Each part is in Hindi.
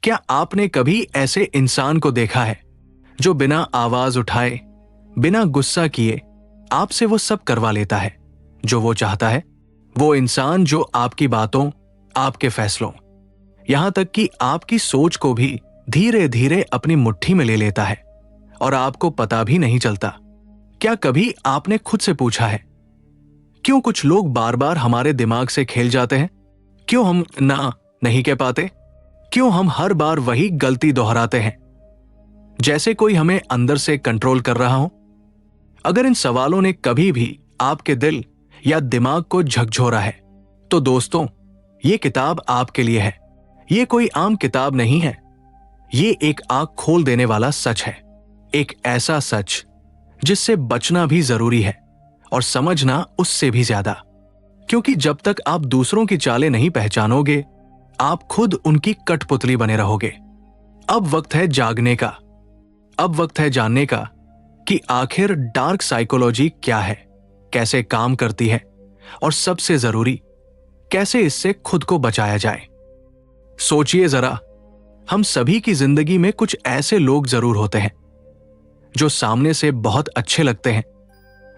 क्या आपने कभी ऐसे इंसान को देखा है जो बिना आवाज उठाए, बिना गुस्सा किए आपसे वो सब करवा लेता है जो वो चाहता है? वो इंसान जो आपकी बातों, आपके फैसलों, यहां तक कि आपकी सोच को भी धीरे धीरे अपनी मुट्ठी में ले लेता है और आपको पता भी नहीं चलता। क्या कभी आपने खुद से पूछा है क्यों कुछ लोग बार बार हमारे दिमाग से खेल जाते हैं? क्यों हम ना नहीं कह पाते? क्यों हम हर बार वही गलती दोहराते हैं जैसे कोई हमें अंदर से कंट्रोल कर रहा हो? अगर इन सवालों ने कभी भी आपके दिल या दिमाग को झकझोरा है तो दोस्तों, ये किताब आपके लिए है। ये कोई आम किताब नहीं है, ये एक आंख खोल देने वाला सच है। एक ऐसा सच जिससे बचना भी जरूरी है और समझना उससे भी ज्यादा। क्योंकि जब तक आप दूसरों की चालें नहीं पहचानोगे, आप खुद उनकी कठपुतली बने रहोगे। अब वक्त है जागने का। अब वक्त है जानने का कि आखिर डार्क साइकोलॉजी क्या है, कैसे काम करती है और सबसे जरूरी, कैसे इससे खुद को बचाया जाए। सोचिए जरा, हम सभी की जिंदगी में कुछ ऐसे लोग जरूर होते हैं जो सामने से बहुत अच्छे लगते हैं,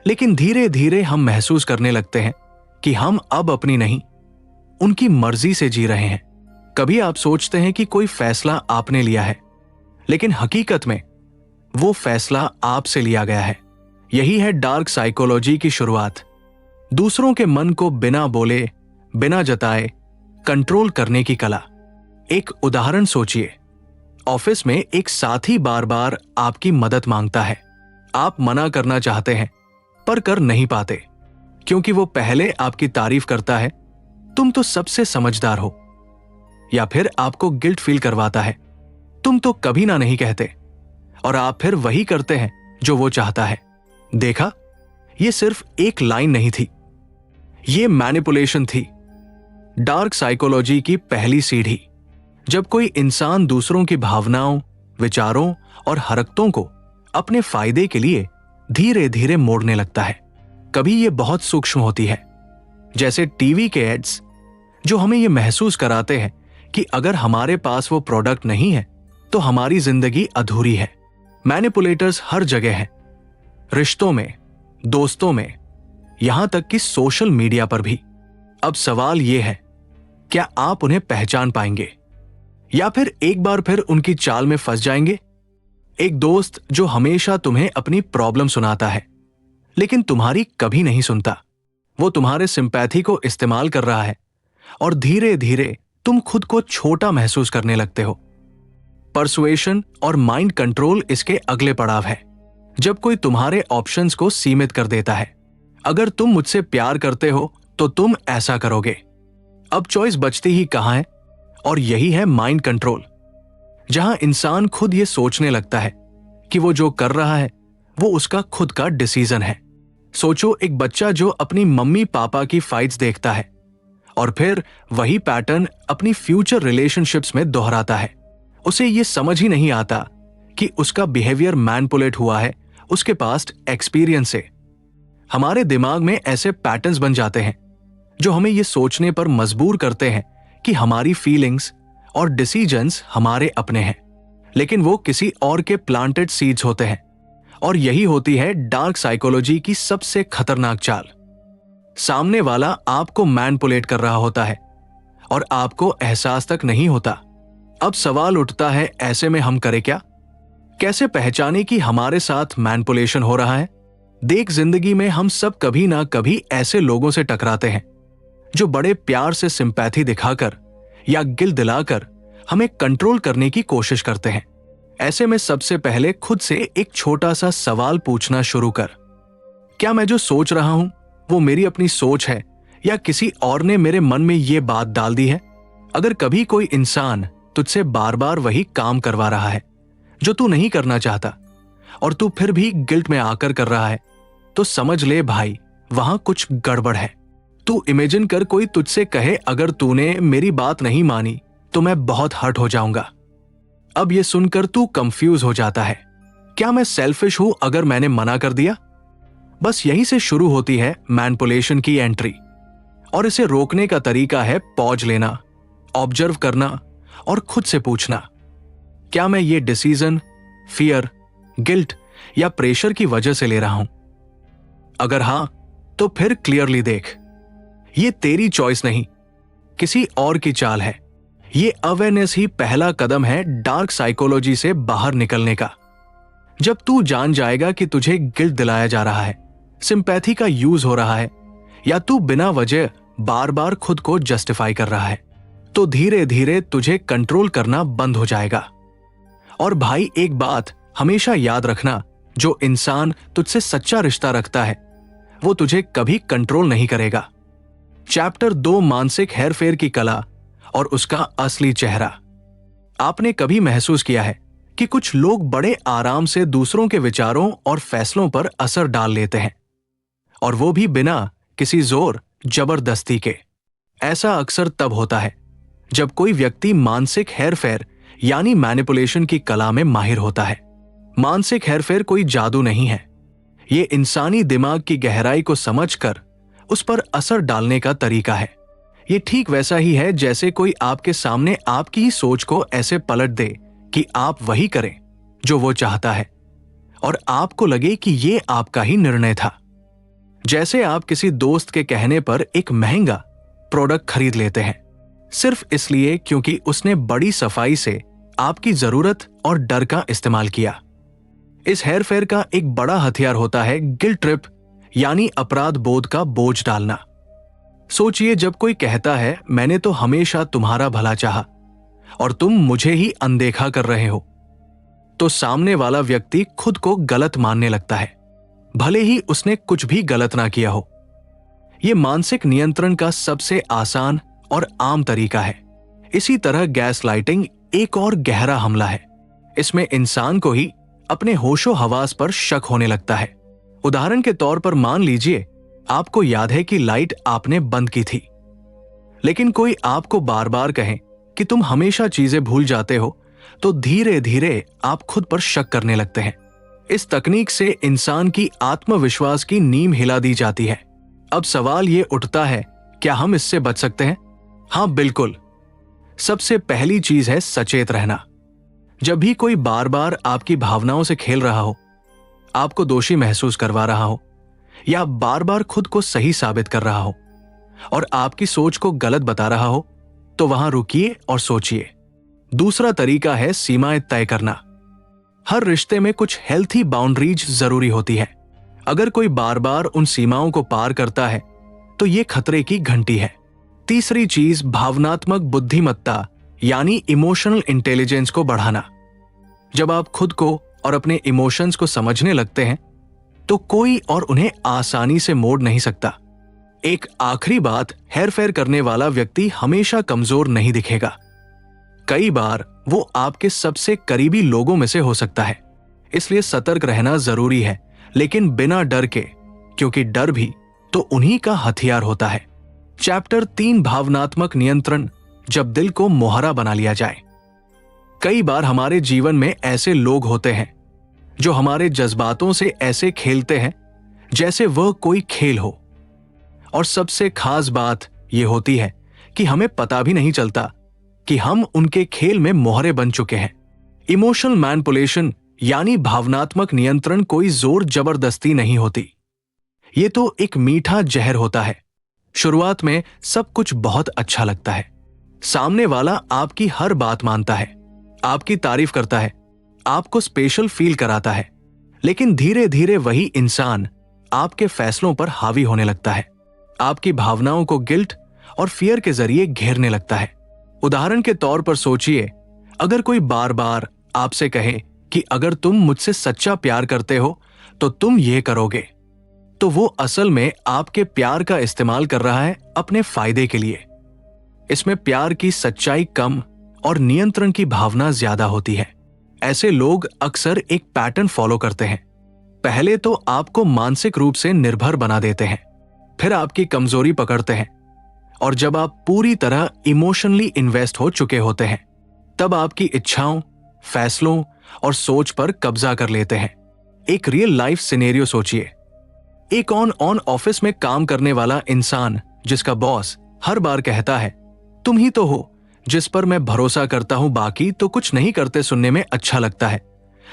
लेकिन धीरे धीरे हम महसूस करने लगते हैं कि हम अब अपनी नहीं, उनकी मर्जी से जी रहे हैं। कभी आप सोचते हैं कि कोई फैसला आपने लिया है, लेकिन हकीकत में वो फैसला आपसे लिया गया है। यही है डार्क साइकोलॉजी की शुरुआत। दूसरों के मन को बिना बोले, बिना जताए कंट्रोल करने की कला। एक उदाहरण सोचिए। ऑफिस में एक साथी बार बार आपकी मदद मांगता है। आप मना करना चाहते हैं पर कर नहीं पाते क्योंकि वो पहले आपकी तारीफ करता है, तुम तो सबसे समझदार हो। या फिर आपको गिल्ट फील करवाता है, तुम तो कभी ना नहीं कहते, और आप फिर वही करते हैं जो वो चाहता है। देखा, ये सिर्फ एक लाइन नहीं थी, ये मैनिपुलेशन थी। डार्क साइकोलॉजी की पहली सीढ़ी। जब कोई इंसान दूसरों की भावनाओं, विचारों और हरकतों को अपने फायदे के लिए धीरे धीरे मोड़ने लगता है। कभी ये बहुत सूक्ष्म होती है, जैसे टीवी के एड्स जो हमें ये महसूस कराते हैं कि अगर हमारे पास वो प्रोडक्ट नहीं है तो हमारी जिंदगी अधूरी है। मैनिपुलेटर्स हर जगह हैं, रिश्तों में, दोस्तों में, यहां तक कि सोशल मीडिया पर भी। अब सवाल यह है, क्या आप उन्हें पहचान पाएंगे या फिर एक बार फिर उनकी चाल में फंस जाएंगे? एक दोस्त जो हमेशा तुम्हें अपनी प्रॉब्लम सुनाता है लेकिन तुम्हारी कभी नहीं सुनता। वो तुम्हारे सिंपैथी को इस्तेमाल कर रहा है और धीरे धीरे तुम खुद को छोटा महसूस करने लगते हो। परसुएशन और माइंड कंट्रोल इसके अगले पड़ाव है। जब कोई तुम्हारे ऑप्शंस को सीमित कर देता है, अगर तुम मुझसे प्यार करते हो तो तुम ऐसा करोगे। अब चॉइस बचती ही कहां है? और यही है माइंड कंट्रोल, जहां इंसान खुद ये सोचने लगता है कि वो जो कर रहा है वो उसका खुद का डिसीजन है। सोचो, एक बच्चा जो अपनी मम्मी पापा की फाइट्स देखता है और फिर वही पैटर्न अपनी फ्यूचर रिलेशनशिप्स में दोहराता है। उसे ये समझ ही नहीं आता कि उसका बिहेवियर मैनिपुलेट हुआ है उसके पास्ट एक्सपीरियंस से। हमारे दिमाग में ऐसे पैटर्न्स बन जाते हैं जो हमें ये सोचने पर मजबूर करते हैं कि हमारी फीलिंग्स और डिसीजंस हमारे अपने हैं, लेकिन वो किसी और के प्लांटेड सीड्स होते हैं। और यही होती है डार्क साइकोलॉजी की सबसे खतरनाक चाल। सामने वाला आपको मैनिपुलेट कर रहा होता है और आपको एहसास तक नहीं होता। अब सवाल उठता है, ऐसे में हम करें क्या? कैसे पहचाने कि हमारे साथ मैनिपुलेशन हो रहा है? देख, जिंदगी में हम सब कभी ना कभी ऐसे लोगों से टकराते हैं जो बड़े प्यार से सिंपैथी दिखाकर या गिल दिलाकर हमें कंट्रोल करने की कोशिश करते हैं। ऐसे में सबसे पहले खुद से एक छोटा सा सवाल पूछना शुरू कर। क्या मैं जो सोच रहा हूं वो मेरी अपनी सोच है या किसी और ने मेरे मन में ये बात डाल दी है? अगर कभी कोई इंसान तुझसे बार बार वही काम करवा रहा है जो तू नहीं करना चाहता और तू फिर भी गिल्ट में आकर कर रहा है, तो समझ ले भाई, वहां कुछ गड़बड़ है। तू इमेजिन कर, कोई तुझसे कहे, अगर तूने मेरी बात नहीं मानी तो मैं बहुत हर्ट हो जाऊंगा। अब ये सुनकर तू कंफ्यूज हो जाता है, क्या मैं सेल्फिश हूं अगर मैंने मना कर दिया? बस यहीं से शुरू होती है मैनिपुलेशन की एंट्री। और इसे रोकने का तरीका है पॉज लेना, ऑब्जर्व करना और खुद से पूछना, क्या मैं ये डिसीजन फियर, गिल्ट या प्रेशर की वजह से ले रहा हूं? अगर हां, तो फिर क्लियरली देख, ये तेरी चॉइस नहीं, किसी और की चाल है। ये अवेयरनेस ही पहला कदम है डार्क साइकोलॉजी से बाहर निकलने का। जब तू जान जाएगा कि तुझे गिल्ट दिलाया जा रहा है, सिंपैथी का यूज हो रहा है, या तू बिना वजह बार बार खुद को जस्टिफाई कर रहा है, तो धीरे धीरे तुझे कंट्रोल करना बंद हो जाएगा। और भाई, एक बात हमेशा याद रखना, जो इंसान तुझसे सच्चा रिश्ता रखता है वो तुझे कभी कंट्रोल नहीं करेगा। चैप्टर 2, मानसिक हेरफेर की कला और उसका असली चेहरा। आपने कभी महसूस किया है कि कुछ लोग बड़े आराम से दूसरों के विचारों और फैसलों पर असर डाल लेते हैं, और वो भी बिना किसी जोर जबरदस्ती के? ऐसा अक्सर तब होता है जब कोई व्यक्ति मानसिक हेरफेर यानी मैनिपुलेशन की कला में माहिर होता है। मानसिक हेरफेर कोई जादू नहीं है, ये इंसानी दिमाग की गहराई को समझकर उस पर असर डालने का तरीका है। ये ठीक वैसा ही है जैसे कोई आपके सामने आपकी ही सोच को ऐसे पलट दे कि आप वही करें जो वो चाहता है, और आपको लगे कि ये आपका ही निर्णय था। जैसे आप किसी दोस्त के कहने पर एक महंगा प्रोडक्ट खरीद लेते हैं, सिर्फ इसलिए क्योंकि उसने बड़ी सफाई से आपकी जरूरत और डर का इस्तेमाल किया। इस हेरफेर का एक बड़ा हथियार होता है गिल्ट ट्रिप, यानी अपराध बोध का बोझ डालना। सोचिए, जब कोई कहता है मैंने तो हमेशा तुम्हारा भला चाहा और तुम मुझे ही अनदेखा कर रहे हो, तो सामने वाला व्यक्ति खुद को गलत मानने लगता है, भले ही उसने कुछ भी गलत ना किया हो। यह मानसिक नियंत्रण का सबसे आसान और आम तरीका है। इसी तरह गैस लाइटिंग एक और गहरा हमला है। इसमें इंसान को ही अपने होशो हवास पर शक होने लगता है। उदाहरण के तौर पर मान लीजिए आपको याद है कि लाइट आपने बंद की थी, लेकिन कोई आपको बार बार कहे कि तुम हमेशा चीजें भूल जाते हो, तो धीरे धीरे आप खुद पर शक करने लगते हैं। इस तकनीक से इंसान की आत्मविश्वास की नींव हिला दी जाती है। अब सवाल ये उठता है, क्या हम इससे बच सकते हैं? हाँ, बिल्कुल। सबसे पहली चीज है सचेत रहना। जब भी कोई बार बार आपकी भावनाओं से खेल रहा हो, आपको दोषी महसूस करवा रहा हो, या बार बार खुद को सही साबित कर रहा हो और आपकी सोच को गलत बता रहा हो, तो वहां रुकिए और सोचिए। दूसरा तरीका है सीमाएं तय करना। हर रिश्ते में कुछ हेल्थी बाउंड्रीज जरूरी होती है। अगर कोई बार बार उन सीमाओं को पार करता है, तो ये खतरे की घंटी है। तीसरी चीज, भावनात्मक बुद्धिमत्ता यानी इमोशनल इंटेलिजेंस को बढ़ाना। जब आप खुद को और अपने इमोशंस को समझने लगते हैं, तो कोई और उन्हें आसानी से मोड़ नहीं सकता। एक आखिरी बात, हेरफेर करने वाला व्यक्ति हमेशा कमजोर नहीं दिखेगा। कई बार वो आपके सबसे करीबी लोगों में से हो सकता है। इसलिए सतर्क रहना जरूरी है, लेकिन बिना डर के, क्योंकि डर भी तो उन्हीं का हथियार होता है। चैप्टर 3, भावनात्मक नियंत्रण, जब दिल को मोहरा बना लिया जाए। कई बार हमारे जीवन में ऐसे लोग होते हैं जो हमारे जज्बातों से ऐसे खेलते हैं जैसे वह कोई खेल हो, और सबसे खास बात यह होती है कि हमें पता भी नहीं चलता कि हम उनके खेल में मोहरे बन चुके हैं। इमोशनल मैनिपुलेशन यानी भावनात्मक नियंत्रण कोई जोर जबरदस्ती नहीं होती। ये तो एक मीठा जहर होता है। शुरुआत में सब कुछ बहुत अच्छा लगता है। सामने वाला आपकी हर बात मानता है, आपकी तारीफ करता है, आपको स्पेशल फील कराता है, लेकिन धीरे धीरे वही इंसान आपके फैसलों पर हावी होने लगता है, आपकी भावनाओं को गिल्ट और फियर के जरिए घेरने लगता है। उदाहरण के तौर पर सोचिए, अगर कोई बार बार आपसे कहे कि अगर तुम मुझसे सच्चा प्यार करते हो तो तुम ये करोगे, तो वो असल में आपके प्यार का इस्तेमाल कर रहा है अपने फायदे के लिए। इसमें प्यार की सच्चाई कम और नियंत्रण की भावना ज्यादा होती है। ऐसे लोग अक्सर एक पैटर्न फॉलो करते हैं। पहले तो आपको मानसिक रूप से निर्भर बना देते हैं, फिर आपकी कमजोरी पकड़ते हैं, और जब आप पूरी तरह इमोशनली इन्वेस्ट हो चुके होते हैं, तब आपकी इच्छाओं, फैसलों और सोच पर कब्जा कर लेते हैं। एक रियल लाइफ सिनेरियो सोचिए। एक ऑन ऑफिस में काम करने वाला इंसान जिसका बॉस हर बार कहता है तुम ही तो हो जिस पर मैं भरोसा करता हूं, बाकी तो कुछ नहीं करते सुनने में अच्छा लगता है,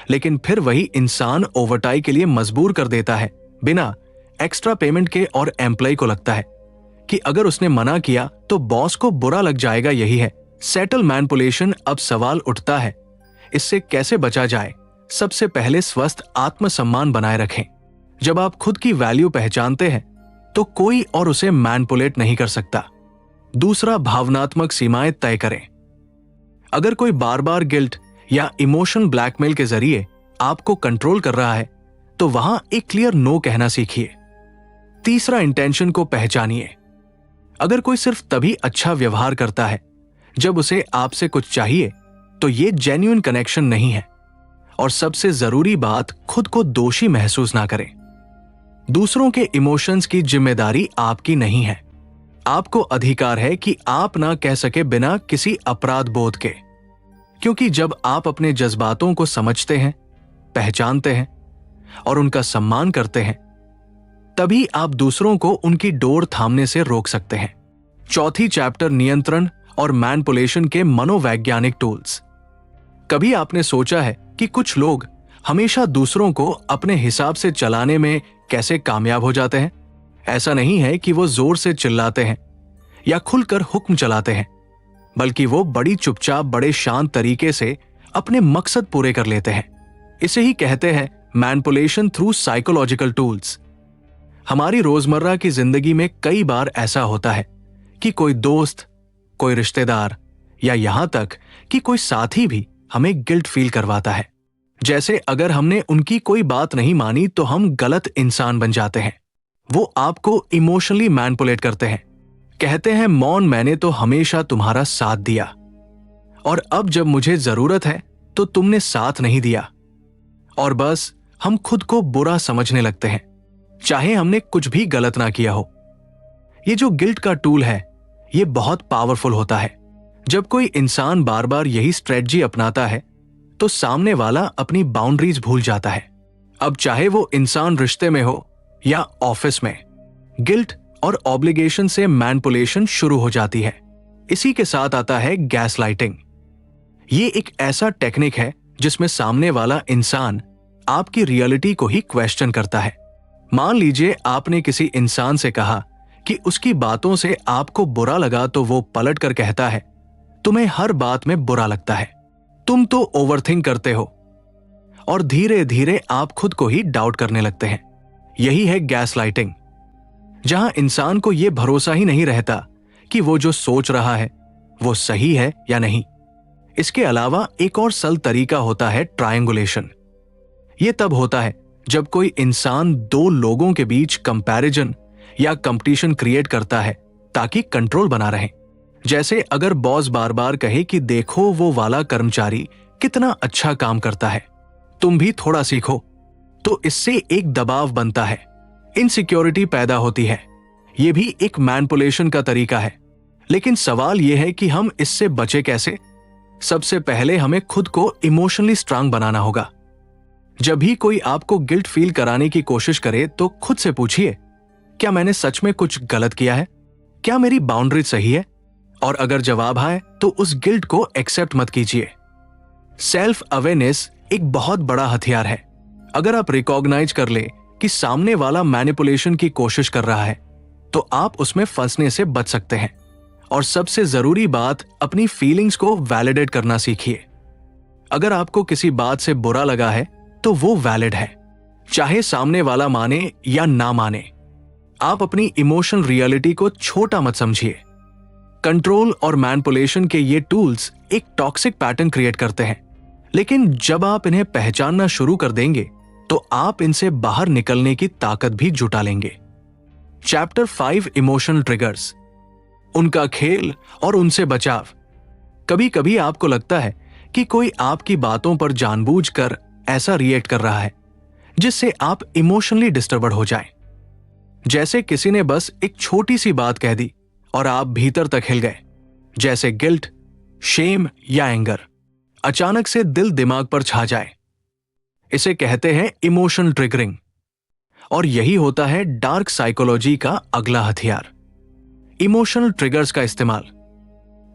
लेकिन फिर वही इंसान ओवरटाइम के लिए मजबूर कर देता है बिना एक्स्ट्रा पेमेंट के, और एम्प्लॉय को लगता है कि अगर उसने मना किया तो बॉस को बुरा लग जाएगा। यही है सैटल मैनिपुलेशन। अब सवाल उठता है, इससे कैसे बचा जाए? सबसे पहले स्वस्थ आत्मसम्मान बनाए रखें। जब आप खुद की वैल्यू पहचानते हैं तो कोई और उसे मैनिपुलेट नहीं कर सकता। दूसरा, भावनात्मक सीमाएं तय करें। अगर कोई बार बार गिल्ट या इमोशन ब्लैकमेल के जरिए आपको कंट्रोल कर रहा है तो वहां एक क्लियर नो कहना सीखिए। तीसरा, इंटेंशन को पहचानिए। अगर कोई सिर्फ तभी अच्छा व्यवहार करता है जब उसे आपसे कुछ चाहिए तो ये जेन्युइन कनेक्शन नहीं है। और सबसे जरूरी बात, खुद को दोषी महसूस ना करें। दूसरों के इमोशंस की जिम्मेदारी आपकी नहीं है। आपको अधिकार है कि आप ना कह सके बिना किसी अपराध बोध के, क्योंकि जब आप अपने जज्बातों को समझते हैं, पहचानते हैं और उनका सम्मान करते हैं, तभी आप दूसरों को उनकी डोर थामने से रोक सकते हैं। चौथी चैप्टर, नियंत्रण और मैनिपुलेशन के मनोवैज्ञानिक टूल्स। कभी आपने सोचा है कि कुछ लोग हमेशा दूसरों को अपने हिसाब से चलाने में कैसे कामयाब हो जाते हैं? ऐसा नहीं है कि वो जोर से चिल्लाते हैं या खुलकर हुक्म चलाते हैं, बल्कि वो बड़ी चुपचाप, बड़े शांत तरीके से अपने मकसद पूरे कर लेते हैं। इसे ही कहते हैं मैनिपुलेशन थ्रू साइकोलॉजिकल टूल्स। हमारी रोजमर्रा की जिंदगी में कई बार ऐसा होता है कि कोई दोस्त, कोई रिश्तेदार या यहां तक कि कोई साथी भी हमें गिल्ट फील करवाता है, जैसे अगर हमने उनकी कोई बात नहीं मानी तो हम गलत इंसान बन जाते हैं। वो आपको इमोशनली मैनिपुलेट करते हैं, कहते हैं मौन, मैंने तो हमेशा तुम्हारा साथ दिया और अब जब मुझे जरूरत है तो तुमने साथ नहीं दिया। और बस हम खुद को बुरा समझने लगते हैं, चाहे हमने कुछ भी गलत ना किया हो। ये जो गिल्ट का टूल है, ये बहुत पावरफुल होता है। जब कोई इंसान बार बार यही स्ट्रेटजी अपनाता है तो सामने वाला अपनी बाउंड्रीज भूल जाता है। अब चाहे वो इंसान रिश्ते में हो या ऑफिस में, गिल्ट और ऑब्लिगेशन से मैनिपुलेशन शुरू हो जाती है। इसी के साथ आता है गैसलाइटिंग। ये एक ऐसा टेक्निक है जिसमें सामने वाला इंसान आपकी रियलिटी को ही क्वेश्चन करता है। मान लीजिए आपने किसी इंसान से कहा कि उसकी बातों से आपको बुरा लगा, तो वो पलट कर कहता है तुम्हें हर बात में बुरा लगता है, तुम तो ओवरथिंक करते हो, और धीरे धीरे आप खुद को ही डाउट करने लगते हैं। यही है गैसलाइटिंग, जहां इंसान को यह भरोसा ही नहीं रहता कि वो जो सोच रहा है वो सही है या नहीं। इसके अलावा एक और सरल तरीका होता है ट्रायंगुलेशन। यह तब होता है जब कोई इंसान दो लोगों के बीच कंपैरिजन या कंपटीशन क्रिएट करता है ताकि कंट्रोल बना रहे। जैसे अगर बॉस बार बार कहे कि देखो वो वाला कर्मचारी कितना अच्छा काम करता है, तुम भी थोड़ा सीखो, तो इससे एक दबाव बनता है, इनसिक्योरिटी पैदा होती है। यह भी एक मैनिपुलेशन का तरीका है। लेकिन सवाल यह है कि हम इससे बचे कैसे? सबसे पहले हमें खुद को इमोशनली स्ट्रांग बनाना होगा। जब भी कोई आपको गिल्ट फील कराने की कोशिश करे तो खुद से पूछिए, क्या मैंने सच में कुछ गलत किया है? क्या मेरी बाउंड्री सही है? और अगर जवाब आए तो उस गिल्ट को एक्सेप्ट मत कीजिए। सेल्फ अवेयरनेस एक बहुत बड़ा हथियार है। अगर आप रिकॉग्नाइज कर ले कि सामने वाला मैनिपुलेशन की कोशिश कर रहा है तो आप उसमें फंसने से बच सकते हैं। और सबसे जरूरी बात, अपनी फीलिंग्स को वैलिडेट करना सीखिए। अगर आपको किसी बात से बुरा लगा है तो वो वैलिड है, चाहे सामने वाला माने या ना माने। आप अपनी इमोशनल रियलिटी को छोटा मत समझिए। कंट्रोल और मैनिपुलेशन के ये टूल्स एक टॉक्सिक पैटर्न क्रिएट करते हैं, लेकिन जब आप इन्हें पहचानना शुरू कर देंगे तो आप इनसे बाहर निकलने की ताकत भी जुटा लेंगे। चैप्टर 5, इमोशनल ट्रिगर्स, उनका खेल और उनसे बचाव। कभी कभी आपको लगता है कि कोई आपकी बातों पर जानबूझकर ऐसा रिएक्ट कर रहा है जिससे आप इमोशनली डिस्टर्बड हो जाएं। जैसे किसी ने बस एक छोटी सी बात कह दी और आप भीतर तक हिल गए, जैसे गिल्ट, शेम या एंगर अचानक से दिल दिमाग पर छा जाए। इसे कहते हैं इमोशनल ट्रिगरिंग। और यही होता है डार्क साइकोलॉजी का अगला हथियार, इमोशनल ट्रिगर्स का इस्तेमाल।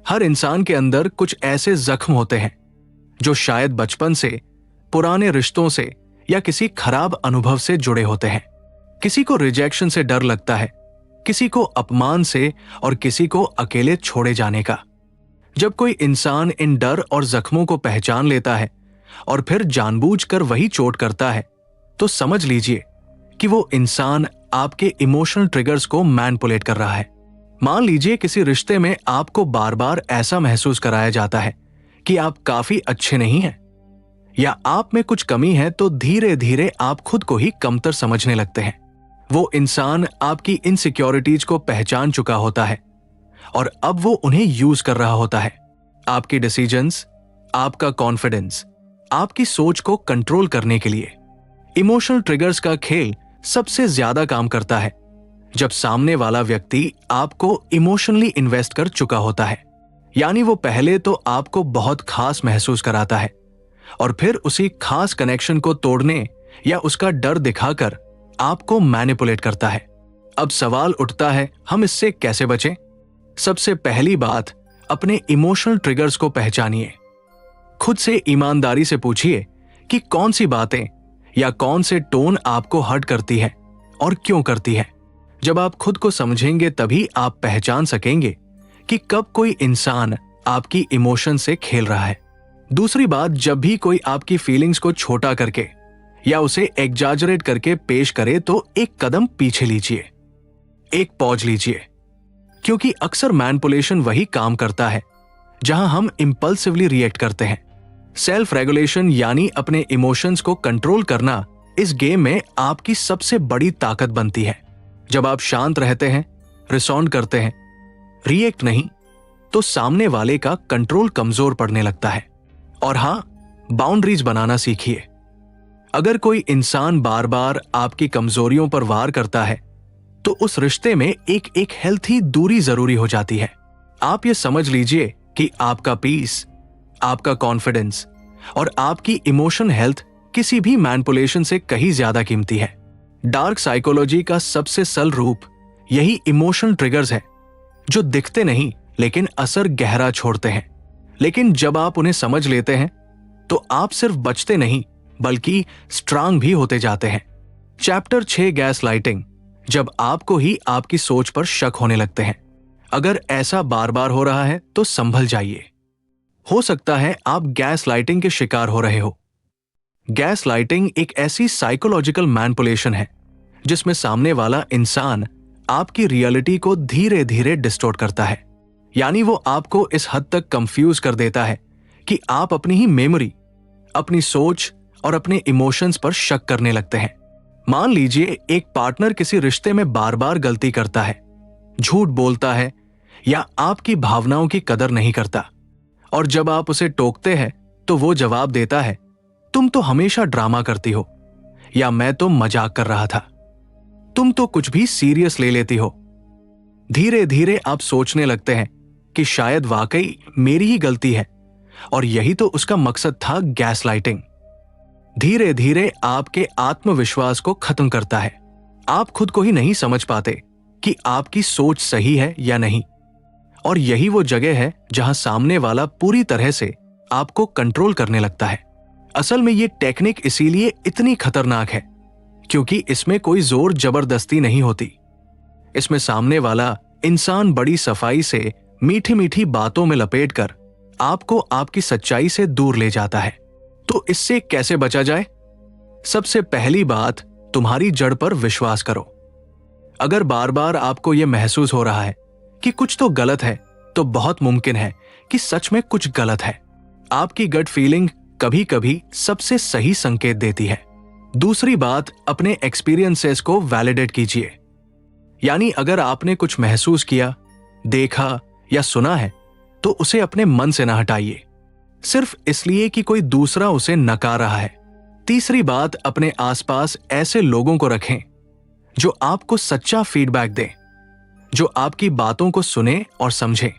हर इंसान के अंदर कुछ ऐसे जख्म होते हैं जो शायद बचपन से, पुराने रिश्तों से या किसी खराब अनुभव से जुड़े होते हैं। किसी को रिजेक्शन से डर लगता है, किसी को अपमान से और किसी को अकेले छोड़े जाने का। जब कोई इंसान इन डर और जख्मों को पहचान लेता है और फिर जानबूझकर वही चोट करता है, तो समझ लीजिए कि वो इंसान आपके इमोशनल ट्रिगर्स को मैनिपुलेट कर रहा है। मान लीजिए किसी रिश्ते में आपको बार बार ऐसा महसूस कराया जाता है कि आप काफी अच्छे नहीं हैं या आप में कुछ कमी है, तो धीरे धीरे आप खुद को ही कमतर समझने लगते हैं। वो इंसान आपकी इनसिक्योरिटीज को पहचान चुका होता है और अब वो उन्हें यूज कर रहा होता है। आपकी डिसीजंस, आपका कॉन्फिडेंस, आपकी सोच को कंट्रोल करने के लिए। इमोशनल ट्रिगर्स का खेल सबसे ज्यादा काम करता है जब सामने वाला व्यक्ति आपको इमोशनली इन्वेस्ट कर चुका होता है। यानी वो पहले तो आपको बहुत खास महसूस कराता है और फिर उसी खास कनेक्शन को तोड़ने या उसका डर दिखाकर आपको मैनिपुलेट करता है। अब सवाल उठता है, हम इससे कैसे बचें? सबसे पहली बात, अपने इमोशनल ट्रिगर्स को पहचानिए। खुद से ईमानदारी से पूछिए कि कौन सी बातें या कौन से टोन आपको हर्ट करती है और क्यों करती है। जब आप खुद को समझेंगे तभी आप पहचान सकेंगे कि कब कोई इंसान आपकी इमोशन से खेल रहा है। दूसरी बात, जब भी कोई आपकी फीलिंग्स को छोटा करके या उसे एग्जैजरेट करके पेश करे तो एक कदम पीछे लीजिए, एक पॉज लीजिए, क्योंकि अक्सर मैनिपुलेशन वही काम करता है जहां हम इंपल्सिवली रिएक्ट करते हैं। सेल्फ रेगुलेशन यानी अपने इमोशंस को कंट्रोल करना इस गेम में आपकी सबसे बड़ी ताकत बनती है। जब आप शांत रहते हैं, रिस्पॉन्ड करते हैं, रिएक्ट नहीं, तो सामने वाले का कंट्रोल कमजोर पड़ने लगता है। और हां, बाउंड्रीज बनाना सीखिए। अगर कोई इंसान बार बार आपकी कमजोरियों पर वार करता है तो उस रिश्ते में एक हेल्थी दूरी जरूरी हो जाती है। आप ये समझ लीजिए कि आपका पीस, आपका कॉन्फिडेंस और आपकी इमोशन हेल्थ किसी भी मैनिपुलेशन से कहीं ज्यादा कीमती है। डार्क साइकोलॉजी का सबसे सरल रूप यही इमोशनल ट्रिगर्स है, जो दिखते नहीं लेकिन असर गहरा छोड़ते हैं। लेकिन जब आप उन्हें समझ लेते हैं तो आप सिर्फ बचते नहीं बल्कि स्ट्रांग भी होते जाते हैं। चैप्टर 6, गैस लाइटिंग, जब आपको ही आपकी सोच पर शक होने लगते हैं। अगर ऐसा बार बार हो रहा है तो संभल जाइए। हो सकता है आप गैस लाइटिंग के शिकार हो रहे हो। गैस लाइटिंग एक ऐसी साइकोलॉजिकल मैनिपुलेशन है जिसमें सामने वाला इंसान आपकी रियलिटी को धीरे धीरे डिस्टॉर्ट करता है। यानी वो आपको इस हद तक कंफ्यूज कर देता है कि आप अपनी ही मेमोरी, अपनी सोच और अपने इमोशंस पर शक करने लगते हैं। मान लीजिए एक पार्टनर किसी रिश्ते में बार बार गलती करता है, झूठ बोलता है या आपकी भावनाओं की कदर नहीं करता, और जब आप उसे टोकते हैं तो वो जवाब देता है, तुम तो हमेशा ड्रामा करती हो, या मैं तो मजाक कर रहा था, तुम तो कुछ भी सीरियस ले लेती हो। धीरे धीरे आप सोचने लगते हैं कि शायद वाकई मेरी ही गलती है और यही तो उसका मकसद था, गैस लाइटिंग। धीरे धीरे आपके आत्मविश्वास को खत्म करता है। आप खुद को ही नहीं समझ पाते कि आपकी सोच सही है या नहीं, और यही वो जगह है जहां सामने वाला पूरी तरह से आपको कंट्रोल करने लगता है। असल में ये टेक्निक इसीलिए इतनी खतरनाक है क्योंकि इसमें कोई जोर जबरदस्ती नहीं होती। इसमें सामने वाला इंसान बड़ी सफाई से मीठी मीठी बातों में लपेटकर आपको आपकी सच्चाई से दूर ले जाता है। तो इससे कैसे बचा जाए? सबसे पहली बात, तुम्हारी जड़ पर विश्वास करो। अगर बार बार आपको यह महसूस हो रहा है कि कुछ तो गलत है, तो बहुत मुमकिन है कि सच में कुछ गलत है। आपकी गट फीलिंग कभी कभी सबसे सही संकेत देती है। दूसरी बात, अपने एक्सपीरियंसेस को वैलिडेट कीजिए। यानी अगर आपने कुछ महसूस किया, देखा या सुना है तो उसे अपने मन से ना हटाइए सिर्फ इसलिए कि कोई दूसरा उसे नकार रहा है। तीसरी बात, अपने आसपास ऐसे लोगों को रखें जो आपको सच्चा फीडबैक दें, जो आपकी बातों को सुने और समझें।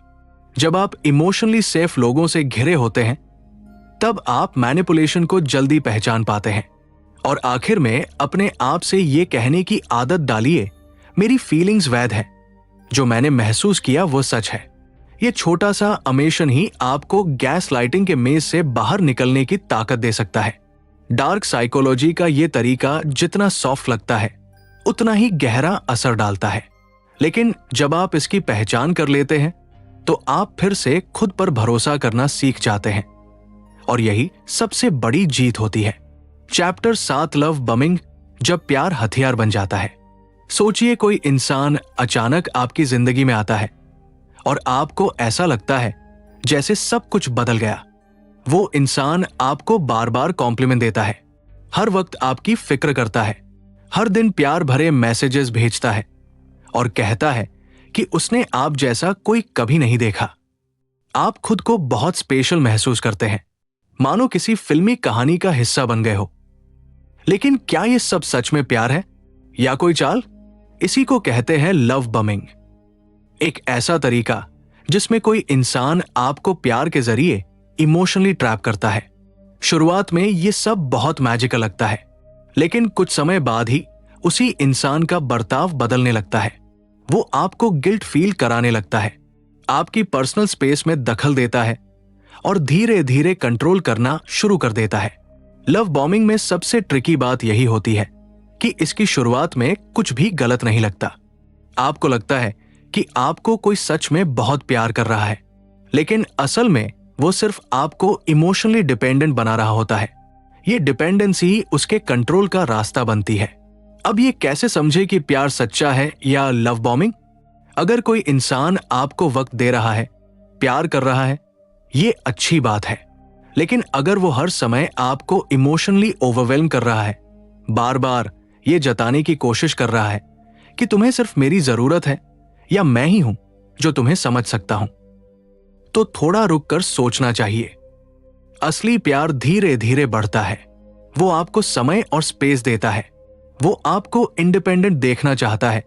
जब आप इमोशनली सेफ लोगों से घिरे होते हैं तब आप मैनिपुलेशन को जल्दी पहचान पाते हैं। और आखिर में अपने आप से ये कहने की आदत डालिए, मेरी फीलिंग्स वैध है, जो मैंने महसूस किया वो सच है। ये छोटा सा अमेशन ही आपको गैस लाइटिंग के मेज से बाहर निकलने की ताकत दे सकता है। डार्क साइकोलॉजी का ये तरीका जितना सॉफ्ट लगता है उतना ही गहरा असर डालता है, लेकिन जब आप इसकी पहचान कर लेते हैं तो आप फिर से खुद पर भरोसा करना सीख जाते हैं, और यही सबसे बड़ी जीत होती है। चैप्टर 7 लव बमिंग, जब प्यार हथियार बन जाता है। सोचिए कोई इंसान अचानक आपकी जिंदगी में आता है और आपको ऐसा लगता है जैसे सब कुछ बदल गया। वो इंसान आपको बार बार कॉम्प्लीमेंट देता है, हर वक्त आपकी फिक्र करता है, हर दिन प्यार भरे मैसेजेस भेजता है और कहता है कि उसने आप जैसा कोई कभी नहीं देखा। आप खुद को बहुत स्पेशल महसूस करते हैं, मानो किसी फिल्मी कहानी का हिस्सा बन गए हो। लेकिन क्या ये सब सच में प्यार है या कोई चाल? इसी को कहते हैं लव बमिंग, एक ऐसा तरीका जिसमें कोई इंसान आपको प्यार के जरिए इमोशनली ट्रैप करता है। शुरुआत में ये सब बहुत मैजिकल लगता है, लेकिन कुछ समय बाद ही उसी इंसान का बर्ताव बदलने लगता है। वो आपको गिल्ट फील कराने लगता है, आपकी पर्सनल स्पेस में दखल देता है और धीरे धीरे कंट्रोल करना शुरू कर देता है। लव बॉम्बिंग में सबसे ट्रिकी बात यही होती है कि इसकी शुरुआत में कुछ भी गलत नहीं लगता। आपको लगता है कि आपको कोई सच में बहुत प्यार कर रहा है, लेकिन असल में वो सिर्फ आपको इमोशनली डिपेंडेंट बना रहा होता है। ये डिपेंडेंसी ही उसके कंट्रोल का रास्ता बनती है। अब ये कैसे समझे कि प्यार सच्चा है या लव बॉम्बिंग? अगर कोई इंसान आपको वक्त दे रहा है, प्यार कर रहा है, ये अच्छी बात है। लेकिन अगर वो हर समय आपको इमोशनली ओवरवेल्म कर रहा है, बार बार ये जताने की कोशिश कर रहा है कि तुम्हें सिर्फ मेरी जरूरत है या मैं ही हूं जो तुम्हें समझ सकता हूं, तो थोड़ा रुककर सोचना चाहिए। असली प्यार धीरे धीरे बढ़ता है। वो आपको समय और स्पेस देता है। वो आपको इंडिपेंडेंट देखना चाहता है,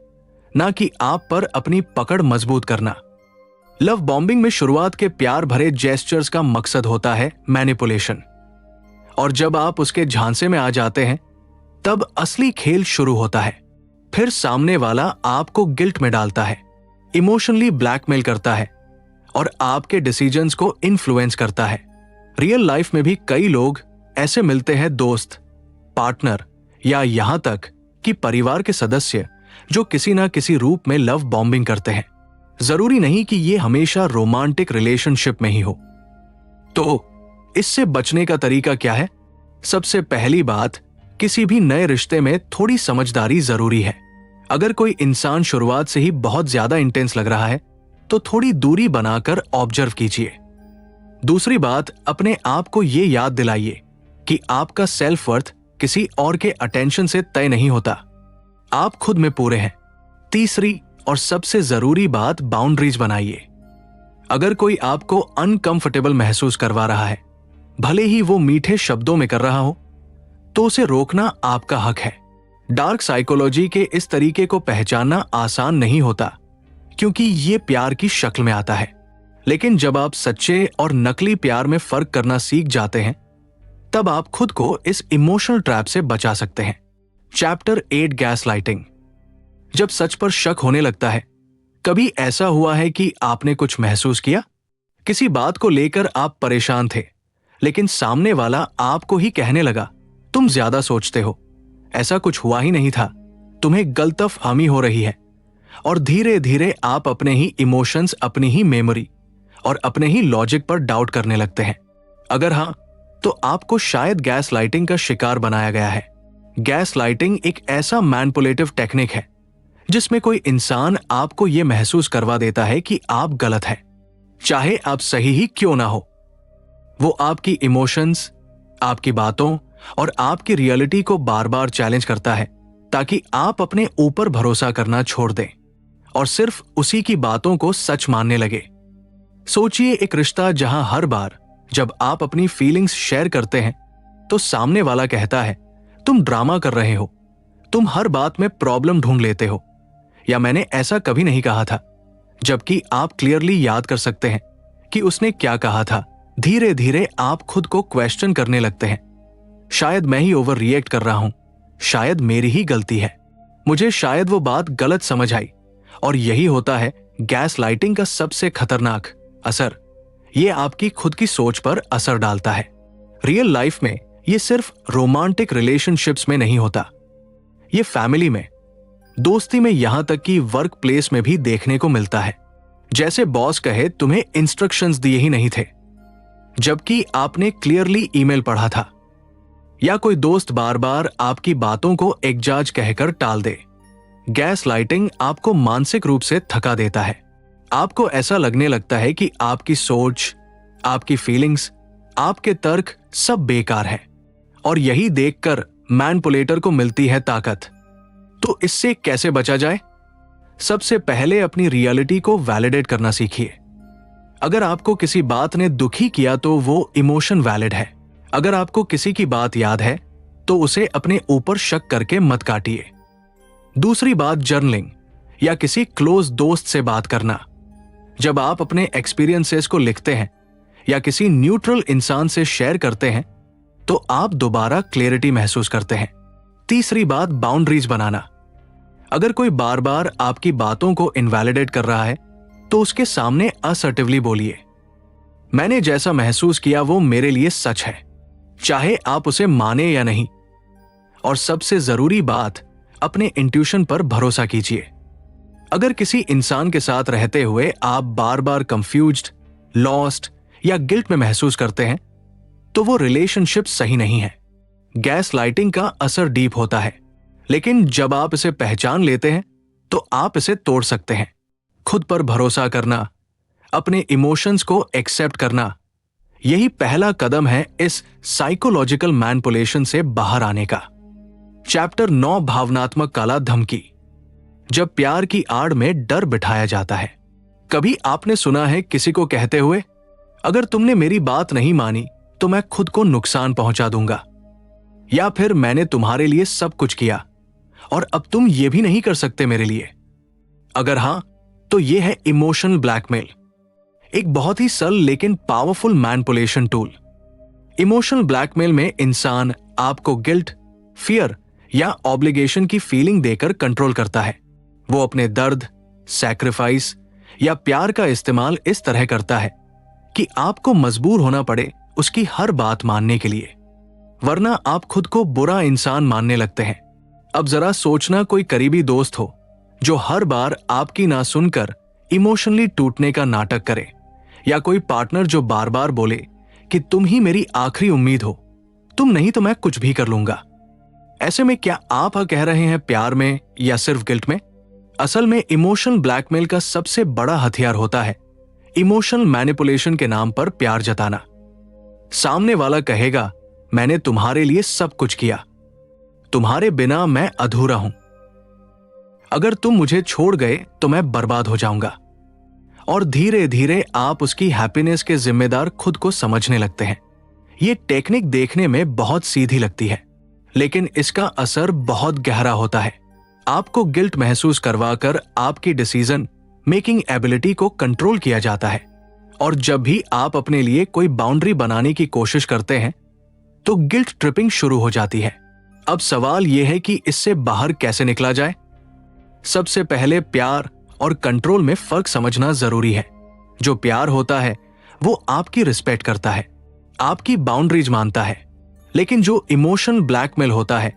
ना कि आप पर अपनी पकड़ मजबूत करना। लव बॉम्बिंग में शुरुआत के प्यार भरे जेस्चर्स का मकसद होता है मैनिपुलेशन, और जब आप उसके झांसे में आ जाते हैं तब असली खेल शुरू होता है। फिर सामने वाला आपको गिल्ट में डालता है, इमोशनली ब्लैकमेल करता है और आपके डिसीजंस को इन्फ्लुएंस करता है। रियल लाइफ में भी कई लोग ऐसे मिलते हैं, दोस्त, पार्टनर या यहां तक कि परिवार के सदस्य, जो किसी ना किसी रूप में लव बॉम्बिंग करते हैं। जरूरी नहीं कि ये हमेशा रोमांटिक रिलेशनशिप में ही हो। तो इससे बचने का तरीका क्या है? सबसे पहली बात, किसी भी नए रिश्ते में थोड़ी समझदारी जरूरी है। अगर कोई इंसान शुरुआत से ही बहुत ज्यादा इंटेंस लग रहा है तो थोड़ी दूरी बनाकर ऑब्जर्व कीजिए। दूसरी बात, अपने आप को ये याद दिलाइए कि आपका सेल्फ वर्थ किसी और के अटेंशन से तय नहीं होता, आप खुद में पूरे हैं। तीसरी और सबसे जरूरी बात, बाउंड्रीज बनाइए। अगर कोई आपको अनकंफर्टेबल महसूस करवा रहा है, भले ही वो मीठे शब्दों में कर रहा हो, तो उसे रोकना आपका हक है। डार्क साइकोलॉजी के इस तरीके को पहचानना आसान नहीं होता, क्योंकि ये प्यार की शक्ल में आता है। लेकिन जब आप सच्चे और नकली प्यार में फर्क करना सीख जाते हैं, तब आप खुद को इस इमोशनल ट्रैप से बचा सकते हैं। चैप्टर 8 गैस लाइटिंग, जब सच पर शक होने लगता है। कभी ऐसा हुआ है कि आपने कुछ महसूस किया, किसी बात को लेकर आप परेशान थे, लेकिन सामने वाला आपको ही कहने लगा, तुम ज्यादा सोचते हो, ऐसा कुछ हुआ ही नहीं था, तुम्हें गलतफहमी हो रही है। और धीरे धीरे आप अपने ही इमोशंस, अपनी ही मेमोरी और अपने ही लॉजिक पर डाउट करने लगते हैं। अगर हां, तो आपको शायद गैस लाइटिंग का शिकार बनाया गया है। गैस लाइटिंग एक ऐसा मैनिपुलेटिव टेक्निक है जिसमें कोई इंसान आपको यह महसूस करवा देता है कि आप गलत हैं, चाहे आप सही ही क्यों ना हो। वो आपकी इमोशंस, आपकी बातों और आपकी रियलिटी को बार बार चैलेंज करता है, ताकि आप अपने ऊपर भरोसा करना छोड़ दें और सिर्फ उसी की बातों को सच मानने लगे। सोचिए एक रिश्ता जहां हर बार जब आप अपनी फीलिंग्स शेयर करते हैं तो सामने वाला कहता है, तुम ड्रामा कर रहे हो, तुम हर बात में प्रॉब्लम ढूंढ लेते हो, या मैंने ऐसा कभी नहीं कहा था, जबकि आप क्लियरली याद कर सकते हैं कि उसने क्या कहा था। धीरे धीरे आप खुद को क्वेश्चन करने लगते हैं, शायद मैं ही ओवर रिएक्ट कर रहा हूं, शायद मेरी ही गलती है, मुझे शायद वो बात गलत समझ आई। और यही होता है गैस लाइटिंग का सबसे खतरनाक असर, ये आपकी खुद की सोच पर असर डालता है। रियल लाइफ में ये सिर्फ रोमांटिक रिलेशनशिप्स में नहीं होता, ये फैमिली में, दोस्ती में, यहां तक कि वर्क प्लेस में भी देखने को मिलता है। जैसे बॉस कहे तुम्हें इंस्ट्रक्शंस दिए ही नहीं थे, जबकि आपने क्लियरली ईमेल पढ़ा था। या कोई दोस्त बार बार आपकी बातों को एग्जाज कहकर टाल दे। गैस लाइटिंग आपको मानसिक रूप से थका देता है। आपको ऐसा लगने लगता है कि आपकी सोच, आपकी फीलिंग्स, आपके तर्क सब बेकार है, और यही देखकर मैनिपुलेटर को मिलती है ताकत। तो इससे कैसे बचा जाए? सबसे पहले अपनी रियलिटी को वैलिडेट करना सीखिए। अगर आपको किसी बात ने दुखी किया तो वो इमोशन वैलिड है। अगर आपको किसी की बात याद है तो उसे अपने ऊपर शक करके मत काटिए। दूसरी बात, जर्नलिंग या किसी क्लोज दोस्त से बात करना। जब आप अपने एक्सपीरियंसेस को लिखते हैं या किसी न्यूट्रल इंसान से शेयर करते हैं तो आप दोबारा क्लैरिटी महसूस करते हैं। तीसरी बात, बाउंड्रीज बनाना। अगर कोई बार बार आपकी बातों को इनवैलिडेट कर रहा है तो उसके सामने असर्टिवली बोलिए, मैंने जैसा महसूस किया वो मेरे लिए सच है, चाहे आप उसे माने या नहीं। और सबसे जरूरी बात, अपने इंट्यूशन पर भरोसा कीजिए। अगर किसी इंसान के साथ रहते हुए आप बार बार कंफ्यूज्ड, लॉस्ट या गिल्ट में महसूस करते हैं तो वो रिलेशनशिप सही नहीं है। गैस लाइटिंग का असर डीप होता है, लेकिन जब आप इसे पहचान लेते हैं तो आप इसे तोड़ सकते हैं। खुद पर भरोसा करना, अपने इमोशंस को एक्सेप्ट करना, यही पहला कदम है इस साइकोलॉजिकल मैनिपुलेशन से बाहर आने का। चैप्टर 9, भावनात्मक काला धमकी। जब प्यार की आड़ में डर बिठाया जाता है। कभी आपने सुना है किसी को कहते हुए, अगर तुमने मेरी बात नहीं मानी तो मैं खुद को नुकसान पहुंचा दूंगा, या फिर मैंने तुम्हारे लिए सब कुछ किया और अब तुम ये भी नहीं कर सकते मेरे लिए। अगर हां तो यह है इमोशनल ब्लैकमेल, एक बहुत ही सरल लेकिन powerful manipulation tool. Emotional blackmail में इंसान आपको गिल्ट, फियर या ऑब्लिगेशन की फीलिंग देकर कंट्रोल करता है। वो अपने दर्द, सैक्रिफाइस या प्यार का इस्तेमाल इस तरह करता है कि आपको मजबूर होना पड़े उसकी हर बात मानने के लिए, वरना आप खुद को बुरा इंसान मानने लगते हैं। अब जरा सोचना, कोई करीबी दोस्त हो जो हर बार आपकी ना सुनकर इमोशनली टूटने का नाटक करे, या कोई पार्टनर जो बार बार बोले कि तुम ही मेरी आखिरी उम्मीद हो, तुम नहीं तो मैं कुछ भी कर लूंगा। ऐसे में क्या आप कह रहे हैं प्यार में या सिर्फ गिल्ट में? असल में इमोशनल ब्लैकमेल का सबसे बड़ा हथियार होता है इमोशनल मैनिपुलेशन के नाम पर प्यार जताना। सामने वाला कहेगा, मैंने तुम्हारे लिए सब कुछ किया, तुम्हारे बिना मैं अधूरा हूं, अगर तुम मुझे छोड़ गए तो मैं बर्बाद हो जाऊंगा। और धीरे धीरे आप उसकी हैप्पीनेस के जिम्मेदार खुद को समझने लगते हैं। ये टेक्निक देखने में बहुत सीधी लगती है, लेकिन इसका असर बहुत गहरा होता है। आपको गिल्ट महसूस करवाकर आपकी डिसीजन मेकिंग एबिलिटी को कंट्रोल किया जाता है, और जब भी आप अपने लिए कोई बाउंड्री बनाने की कोशिश करते हैं तो गिल्ट ट्रिपिंग शुरू हो जाती है। अब सवाल यह है कि इससे बाहर कैसे निकला जाए। सबसे पहले प्यार और कंट्रोल में फर्क समझना जरूरी है। जो प्यार होता है वो आपकी रिस्पेक्ट करता है, आपकी बाउंड्रीज मानता है, लेकिन जो इमोशनल ब्लैकमेल होता है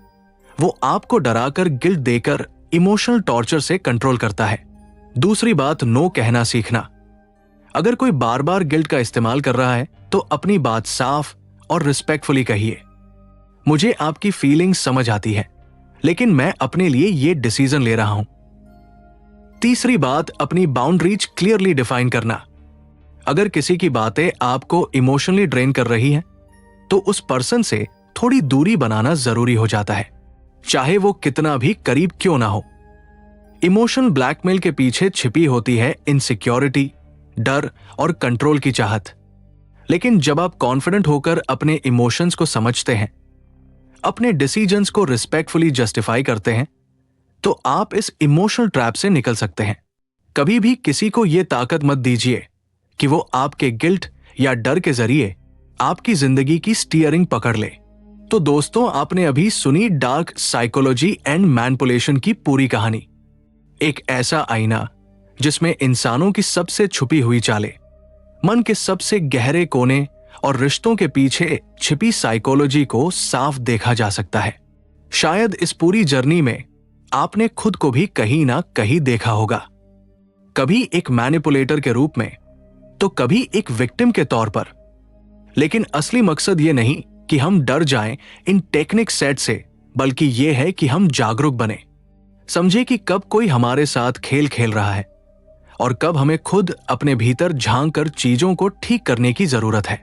वो आपको डराकर गिल्ट देकर इमोशनल टॉर्चर से कंट्रोल करता है। दूसरी बात, नो कहना सीखना। अगर कोई बार बार गिल्ट का इस्तेमाल कर रहा है तो अपनी बात साफ और रिस्पेक्टफुली कहिए, मुझे आपकी फीलिंग्स समझ आती है, लेकिन मैं अपने लिए ये डिसीजन ले रहा हूं। तीसरी बात, अपनी बाउंड्रीज क्लियरली डिफाइन करना। अगर किसी की बातें आपको इमोशनली ड्रेन कर रही हैं तो उस पर्सन से थोड़ी दूरी बनाना जरूरी हो जाता है, चाहे वो कितना भी करीब क्यों ना हो। इमोशनल ब्लैकमेल के पीछे छिपी होती है इनसिक्योरिटी, डर और कंट्रोल की चाहत। लेकिन जब आप कॉन्फिडेंट होकर अपने इमोशंस को समझते हैं, अपने डिसीजंस को रिस्पेक्टफुली जस्टिफाई करते हैं, तो आप इस इमोशनल ट्रैप से निकल सकते हैं। कभी भी किसी को यह ताकत मत दीजिए कि वो आपके गिल्ट या डर के जरिए आपकी जिंदगी की स्टीयरिंग पकड़ ले। तो दोस्तों, आपने अभी सुनी डार्क साइकोलॉजी एंड मैनिपुलेशन की पूरी कहानी। एक ऐसा आईना जिसमें इंसानों की सबसे छुपी हुई चालें, मन के सबसे गहरे कोने और रिश्तों के पीछे छिपी साइकोलॉजी को साफ देखा जा सकता है। शायद इस पूरी जर्नी में आपने खुद को भी कहीं ना कहीं देखा होगा, कभी एक मैनिपुलेटर के रूप में तो कभी एक विक्टिम के तौर पर। लेकिन असली मकसद ये नहीं कि हम डर जाएं इन टेक्निक सेट से, बल्कि यह है कि हम जागरूक बने, समझे कि कब कोई हमारे साथ खेल खेल रहा है और कब हमें खुद अपने भीतर झांक कर चीजों को ठीक करने की जरूरत है।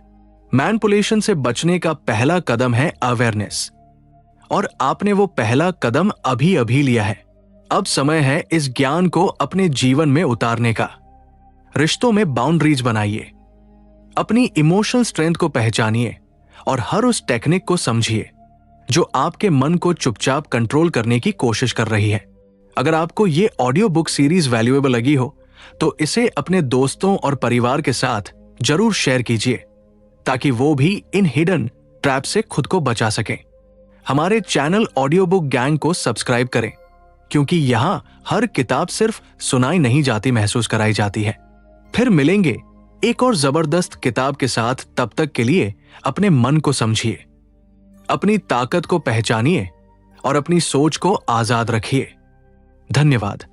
मैनिपुलेशन से बचने का पहला कदम है अवेयरनेस, और आपने वो पहला कदम अभी अभी लिया है। अब समय है इस ज्ञान को अपने जीवन में उतारने का। रिश्तों में बाउंड्रीज बनाइए, अपनी इमोशनल स्ट्रेंथ को पहचानिए और हर उस टेक्निक को समझिए जो आपके मन को चुपचाप कंट्रोल करने की कोशिश कर रही है। अगर आपको ये ऑडियो बुक सीरीज वैल्यूएबल लगी हो तो इसे अपने दोस्तों और परिवार के साथ जरूर शेयर कीजिए, ताकि वो भी इन हिडन ट्रैप से खुद को बचा सकें। हमारे चैनल ऑडियो बुक गैंग को सब्सक्राइब करें, क्योंकि यहां हर किताब सिर्फ सुनाई नहीं जाती, महसूस कराई जाती है। फिर मिलेंगे एक और जबरदस्त किताब के साथ। तब तक के लिए अपने मन को समझिए, अपनी ताकत को पहचानिए और अपनी सोच को आजाद रखिए। धन्यवाद।